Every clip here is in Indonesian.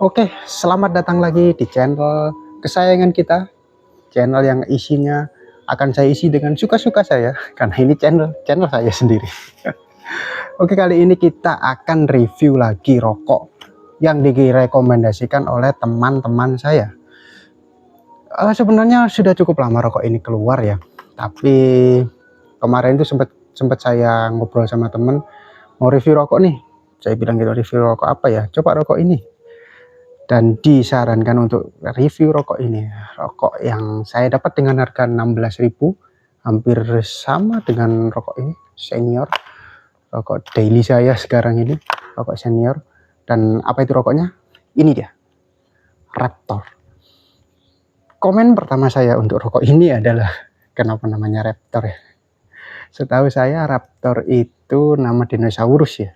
Oke, selamat datang lagi di channel kesayangan kita, channel yang isinya akan saya isi dengan suka-suka saya, karena ini channel saya sendiri. Oke, kali ini kita akan review lagi rokok yang direkomendasikan oleh teman-teman saya. Sebenarnya sudah cukup lama rokok ini keluar ya, tapi kemarin itu sempat saya ngobrol sama temen, mau review rokok nih. Saya bilang gitu, review rokok apa ya? Coba rokok ini. Dan disarankan untuk review rokok ini, rokok yang saya dapat dengan harga 16.000, hampir sama dengan rokok ini, senior, rokok daily saya sekarang ini, rokok senior. Dan apa itu rokoknya? Ini dia, Raptor. Komen pertama saya untuk rokok ini adalah, kenapa namanya Raptor ya? Setahu saya Raptor itu nama dinosaurus ya.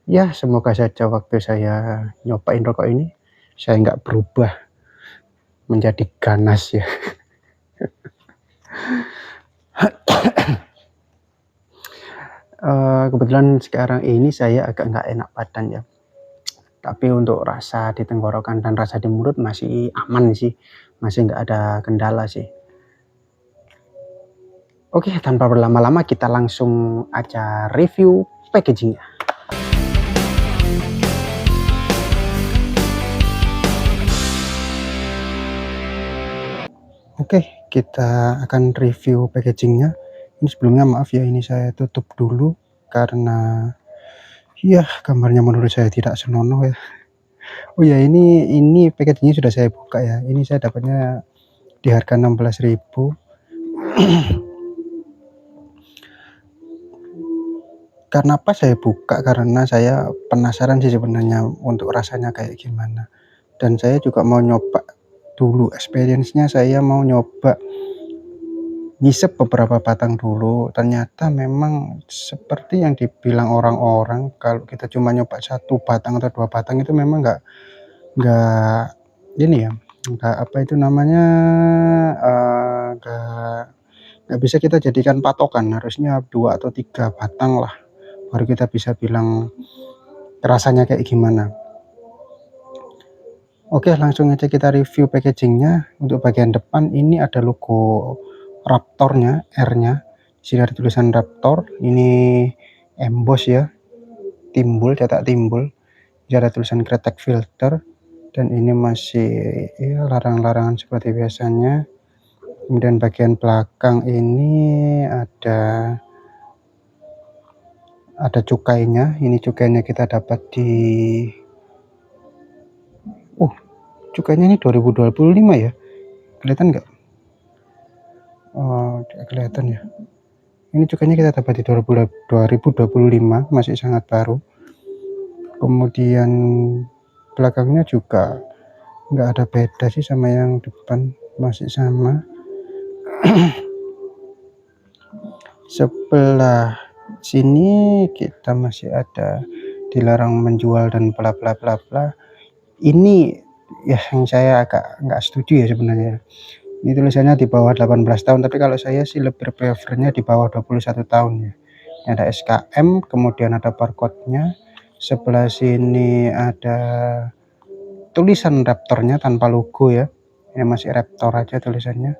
Ya, semoga saja waktu saya nyobain rokok ini, saya nggak berubah menjadi ganas ya. Kebetulan sekarang ini saya agak nggak enak badan ya, tapi untuk rasa di tenggorokan dan rasa di mulut masih aman sih, masih nggak ada kendala sih. Oke, tanpa berlama-lama kita langsung aja review packagingnya. Oke, kita akan review packagingnya. Ini sebelumnya maaf ya, ini saya tutup dulu karena ya gambarnya menurut saya tidak senonoh ya. Oh ya, ini packagingnya sudah saya buka ya. Ini saya dapatnya di harga 16.000. Karena apa saya buka? Karena saya penasaran sih sebenarnya untuk rasanya kayak gimana. Dan saya juga mau nyoba dulu, experience-nya saya mau nyoba ngisep beberapa batang dulu. Ternyata memang seperti yang dibilang orang-orang, kalau kita cuma nyoba 1 batang atau 2 batang itu memang nggak ini ya, nggak apa itu namanya, nggak bisa kita jadikan patokan. Harusnya 2 atau 3 batang lah, baru kita bisa bilang rasanya kayak gimana. Oke, langsung aja kita review packagingnya. Untuk bagian depan ini ada logo Raptornya, R-nya. Di sini ada tulisan Raptor. Ini emboss ya, timbul, cetak timbul. Ini ada tulisan kretek filter. Dan ini masih ya larang-larangan seperti biasanya. Kemudian bagian belakang ini ada cukainya. Ini cukainya kita dapat di cukainya ini 2025 ya, kelihatan nggak? Oh, tidak kelihatan ya. Ini cukainya kita dapat di 2025, masih sangat baru. Kemudian belakangnya juga nggak ada beda sih sama yang depan, masih sama. Sebelah sini kita masih ada dilarang menjual dan bla bla bla bla. Ini ya yang saya agak nggak setuju ya sebenarnya. Ini tulisannya di bawah 18 tahun, tapi kalau saya sih lebih prefernya di bawah 21 tahun ya. Ini ada SKM, kemudian ada barcode-nya. Sebelah sini ada tulisan Raptornya tanpa logo ya. Ini masih Raptor aja tulisannya.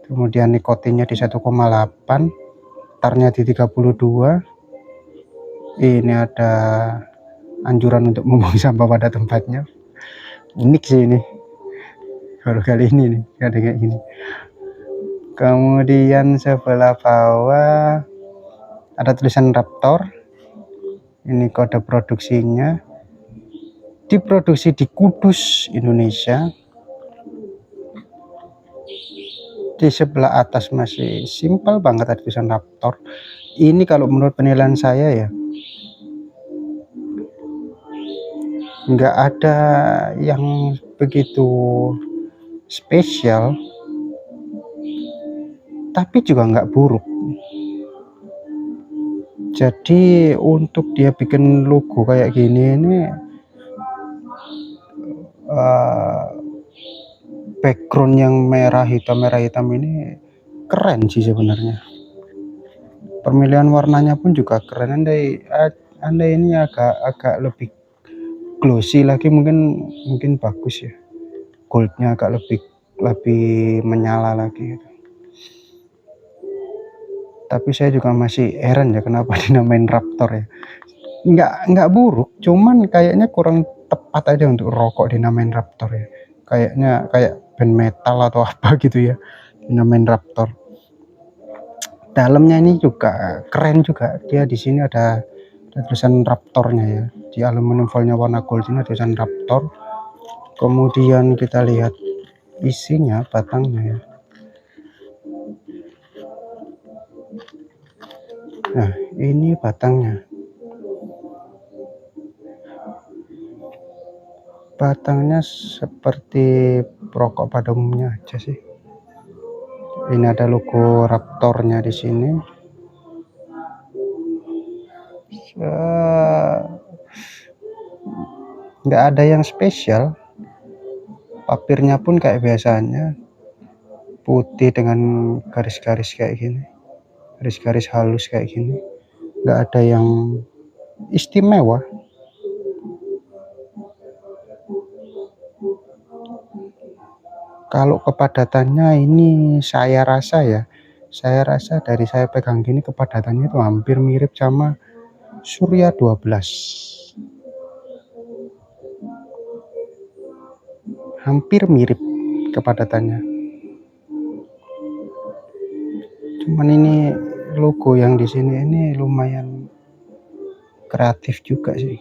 Kemudian nikotinnya di 1,8, tarnya di 32. Ini ada anjuran untuk membuang sampah pada tempatnya. Unik sih ini, baru kali ini nih ada kayak gini. Kemudian sebelah bawah ada tulisan Raptor. Ini kode produksinya, diproduksi di Kudus, Indonesia. Di sebelah atas masih simpel banget ada tulisan Raptor. Ini kalau menurut penilaian saya ya, nggak ada yang begitu spesial, tapi juga nggak buruk. Jadi untuk dia bikin logo kayak gini ini, background yang merah hitam ini keren sih sebenarnya. Pemilihan warnanya pun juga keren. Andai ini agak lebih glossy lagi mungkin bagus ya, goldnya agak lebih menyala lagi gitu. Tapi saya juga masih heran ya kenapa dinamain Raptor ya. Nggak buruk, cuman kayaknya kurang tepat aja untuk rokok dinamain Raptor ya. Kayaknya kayak band metal atau apa gitu ya dinamain Raptor. Dalamnya ini juga keren juga, dia di sini ada tulisan Raptornya ya, di aluminium foilnya warna gold ini ada tulisan Raptor. Kemudian kita lihat isinya, batangnya ya. Nah ini batangnya, seperti rokok pada umumnya aja sih. Ini ada logo Raptornya di sini. Nggak ada yang spesial, papirnya pun kayak biasanya, putih dengan garis-garis kayak gini, garis-garis halus kayak gini, nggak ada yang istimewa. Kalau kepadatannya ini saya rasa dari saya pegang gini kepadatannya itu hampir mirip sama Surya 12, hampir mirip kepadatannya. Cuman ini logo yang di sini ini lumayan kreatif juga sih.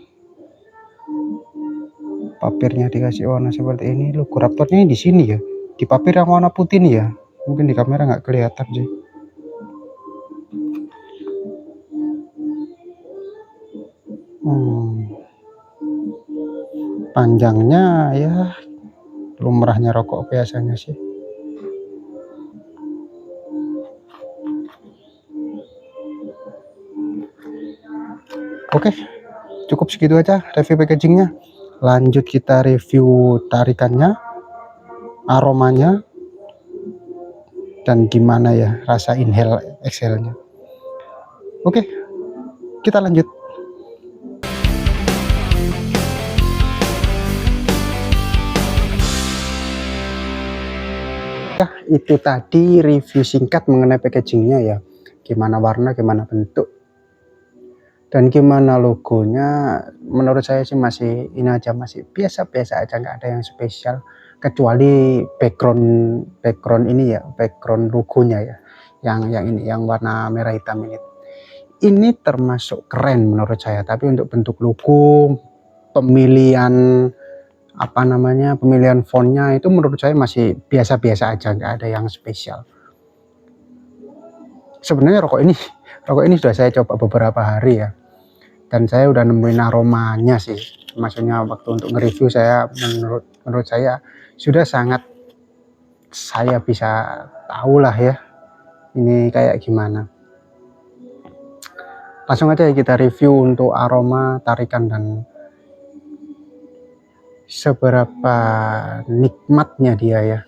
Papirnya dikasih warna seperti ini, logo Raptornya di sini ya, di papir yang warna putih nih ya. Mungkin di kamera nggak kelihatan sih. Panjangnya ya lumrahnya rokok biasanya sih. Oke, cukup segitu aja review packagingnya. Lanjut kita review tarikannya, aromanya, dan gimana ya rasa inhale exhale-nya. Oke, kita lanjut. Itu tadi review singkat mengenai packagingnya ya, gimana warna, gimana bentuk, dan gimana logonya. Menurut saya sih masih ini aja, masih biasa-biasa aja, nggak ada yang spesial kecuali background ini ya, background logonya ya, yang ini yang warna merah hitam ini termasuk keren menurut saya. Tapi untuk bentuk logo, pemilihan pemilihan fontnya itu menurut saya masih biasa-biasa aja, nggak ada yang spesial. Sebenarnya rokok ini sudah saya coba beberapa hari ya, dan saya udah nemuin aromanya sih. Maksudnya waktu untuk nge-review saya, menurut saya sudah sangat, saya bisa tahu lah ya ini kayak gimana. Langsung aja kita review untuk aroma, tarikan, dan seberapa nikmatnya dia ya.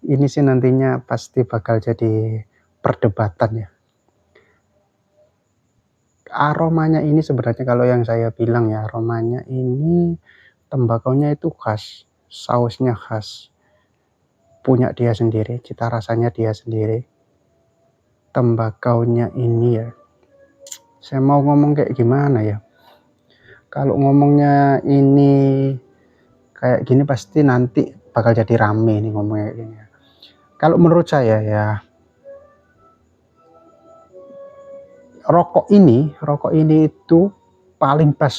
Ini sih nantinya pasti bakal jadi perdebatan ya. Aromanya ini sebenarnya kalau yang saya bilang ya, aromanya ini tembakaunya itu khas, sausnya khas, punya dia sendiri, cita rasanya dia sendiri. Tembakaunya ini ya, saya mau ngomong kayak gimana ya, kalau ngomongnya ini kayak gini pasti nanti bakal jadi rame nih ngomongnya kayak gini. Kalau menurut saya ya, rokok ini itu paling pas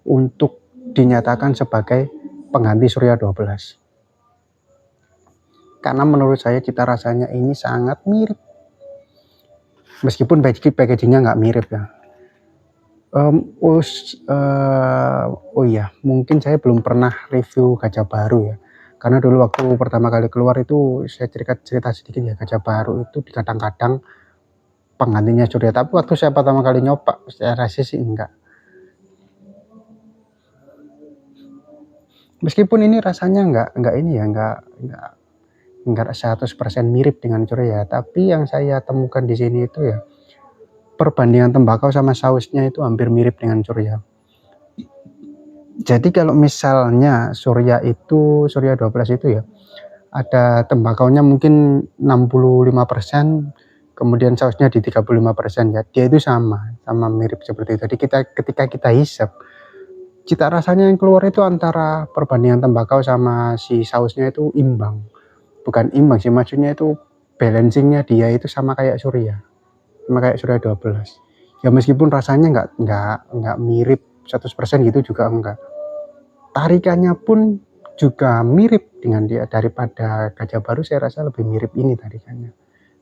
untuk dinyatakan sebagai pengganti Surya 12. Karena menurut saya cita rasanya ini sangat mirip, meskipun packagingnya nggak mirip ya. Oh iya, mungkin saya belum pernah review Gajah Baru ya, karena dulu waktu pertama kali keluar itu saya cerita sedikit ya, Gajah Baru itu kadang-kadang penggantinya Surya, tapi waktu saya pertama kali nyoba saya rasa sih enggak. Meskipun ini rasanya enggak ini ya, enggak enggak 100% mirip dengan Surya, tapi yang saya temukan di sini itu ya perbandingan tembakau sama sausnya itu hampir mirip dengan Surya. Jadi kalau misalnya Surya 12 itu ya ada tembakaunya mungkin 65%, kemudian sausnya di 35% ya. Dia itu sama mirip seperti itu. Jadi ketika kita hisap, cita rasanya yang keluar itu antara perbandingan tembakau sama si sausnya itu imbang. Bukan imbang sih, maksudnya itu balancingnya dia itu sama kayak Surya. Sama kayak Surya 12. Ya meskipun rasanya nggak mirip 100% gitu juga enggak. Tarikannya pun juga mirip dengan dia. Daripada Gajah Baru saya rasa lebih mirip ini tarikannya.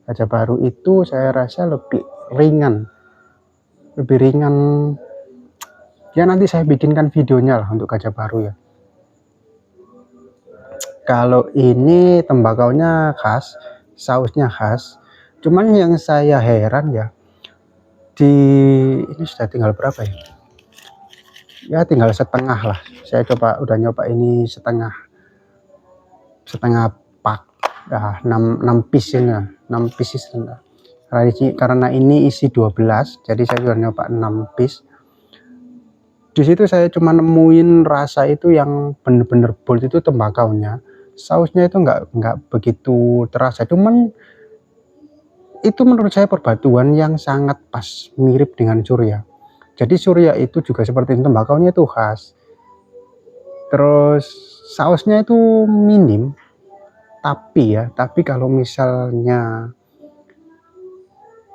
Gajah Baru itu saya rasa lebih ringan. Lebih ringan. Ya nanti saya bikinkan videonya lah untuk Gajah Baru ya. Kalau ini tembakaunya khas, sausnya khas. Cuman yang saya heran ya, ini sudah tinggal berapa ya? Ya tinggal setengah lah. Saya udah nyoba ini setengah pak. Ya, 6 piece ini, 6 pieces. Karena ini isi 12, jadi saya juga nyoba 6 piece. Di situ saya cuma nemuin rasa itu yang bener-bener bold itu tembakaunya. Sausnya itu nggak begitu terasa, cuman itu menurut saya perpaduan yang sangat pas, mirip dengan Surya. Jadi Surya itu juga seperti tembakaunya itu khas. Terus sausnya itu minim, tapi kalau misalnya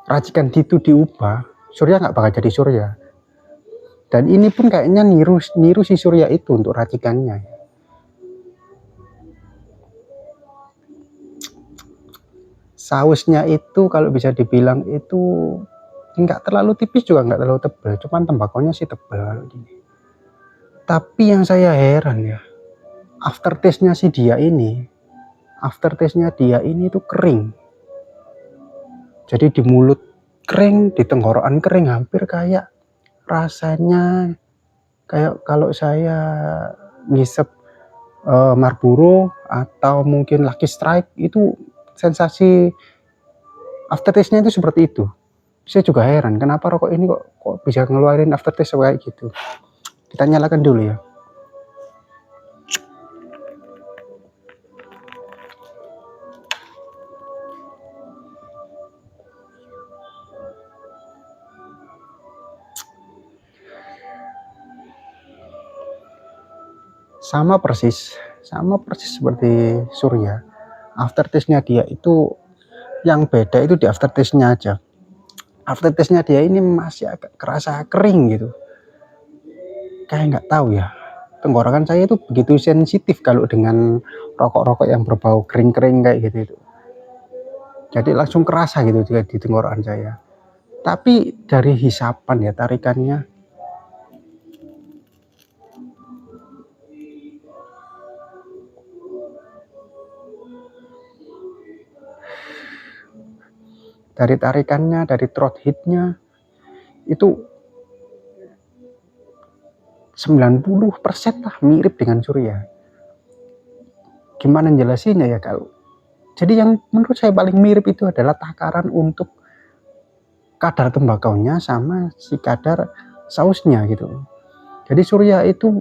racikan itu diubah, Surya nggak bakal jadi Surya. Dan ini pun kayaknya niru si Surya itu untuk racikannya. Sausnya itu kalau bisa dibilang itu nggak terlalu tipis juga nggak terlalu tebal, cuman tembakaunya sih tebal kalau gini. Tapi yang saya heran ya, aftertaste-nya dia ini tuh kering. Jadi di mulut kering, di tenggorokan kering, hampir kayak rasanya kayak kalau saya ngisep Marlboro atau mungkin Lucky Strike, itu sensasi aftertaste-nya itu seperti itu. Saya juga heran kenapa rokok ini kok bisa ngeluarin aftertaste kayak gitu. Kita nyalakan dulu ya. Sama persis seperti Surya. Aftertaste-nya dia itu yang beda itu di aftertaste-nya aja. Aftertaste-nya dia ini masih agak kerasa kering gitu. Kayak nggak tahu ya. Tenggorokan saya itu begitu sensitif kalau dengan rokok-rokok yang berbau kering-kering kayak gitu itu. Jadi langsung kerasa gitu di tenggorokan saya. Tapi dari hisapan ya, tarikannya dari throat hit-nya itu 90% lah mirip dengan Surya. Gimana jelasinnya ya kalau. Jadi yang menurut saya paling mirip itu adalah takaran untuk kadar tembakaunya sama si kadar sausnya gitu. Jadi Surya itu,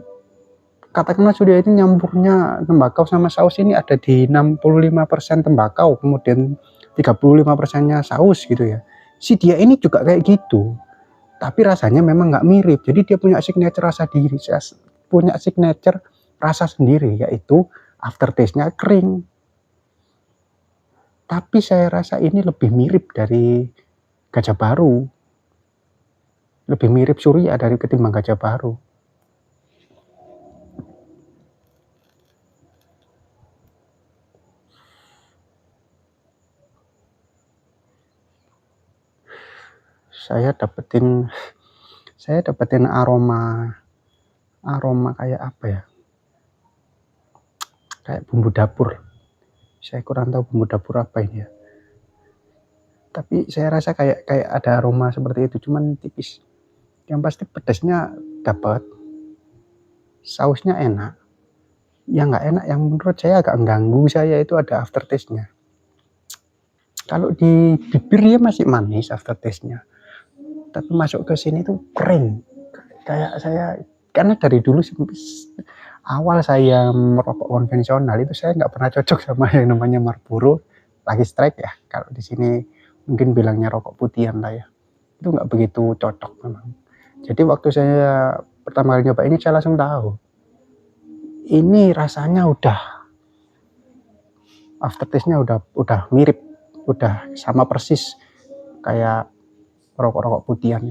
katakanlah Surya itu nyampurnya tembakau sama saus ini ada di 65% tembakau, kemudian 35%-nya saus gitu ya. Si dia ini juga kayak gitu. Tapi rasanya memang nggak mirip. Jadi dia punya signature rasa sendiri, yaitu aftertaste-nya kering. Tapi saya rasa ini lebih mirip dari Gajah Baru. Lebih mirip Surya dari ketimbang Gajah Baru. Saya dapetin aroma kayak apa ya, kayak bumbu dapur. Saya kurang tahu bumbu dapur apa ini ya, tapi saya rasa kayak ada aroma seperti itu, cuman tipis. Yang pasti pedasnya dapat, sausnya enak, yang nggak enak, yang menurut saya agak mengganggu saya itu ada aftertaste-nya. Kalau di bibir dia masih manis aftertaste-nya, tapi masuk ke sini tuh kering. Kayak saya, karena dari dulu awal saya merokok konvensional itu saya nggak pernah cocok sama yang namanya Marlboro, Lucky Strike ya. Kalau di sini mungkin bilangnya rokok putihan lah ya. Itu nggak begitu cocok memang. Jadi waktu saya pertama kali nyoba ini saya langsung tahu. Ini rasanya udah aftertaste-nya udah mirip, udah sama persis kayak rokok-rokok putihan.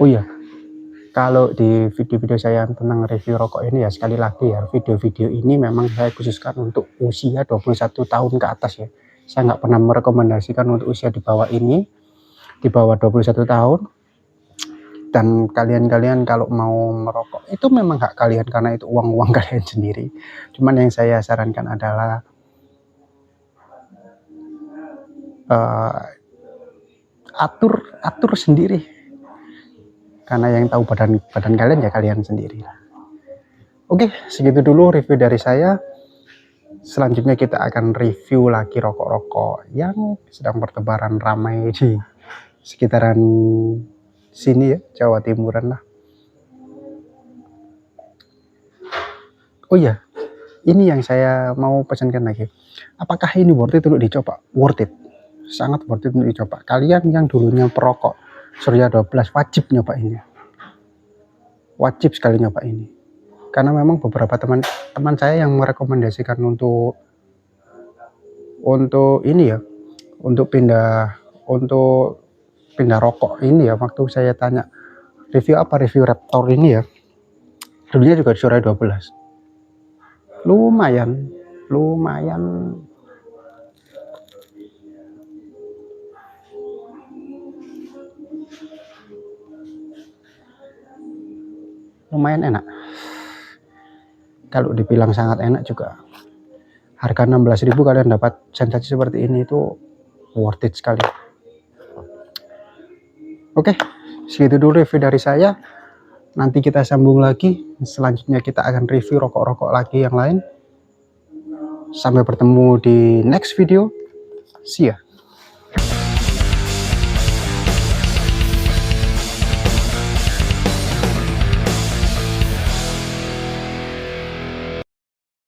Oh iya, kalau di video-video saya tentang review rokok ini ya, sekali lagi ya, video-video ini memang saya khususkan untuk usia 21 tahun ke atas ya. Saya nggak pernah merekomendasikan untuk usia di bawah ini, di bawah 21 tahun. Dan kalian-kalian kalau mau merokok, itu memang hak kalian karena itu uang-uang kalian sendiri. Cuman yang saya sarankan adalah atur sendiri. Karena yang tahu badan kalian ya kalian sendiri. Oke, segitu dulu review dari saya. Selanjutnya kita akan review lagi rokok-rokok yang sedang bertebaran ramai di sekitaran sini ya, Jawa Timuran lah. Oh iya, ini yang saya mau pesankan lagi. Apakah ini worth it untuk dicoba? Worth it. Sangat worth it untuk dicoba. Kalian yang dulunya perokok Surya 12 wajib nyoba ini. Wajib sekali nyoba ini. Karena memang beberapa teman saya yang merekomendasikan untuk ini ya, untuk pindah rokok ini ya. Waktu saya tanya review apa, review Raptor ini ya, dulunya juga Surya 12. Lumayan enak. Kalau dibilang sangat enak juga, harga 16.000 kalian dapat sensasi seperti ini, itu worth it sekali. Oke, segitu dulu review dari saya. Nanti kita sambung lagi. Selanjutnya kita akan review rokok-rokok lagi yang lain. Sampai bertemu di next video. See ya.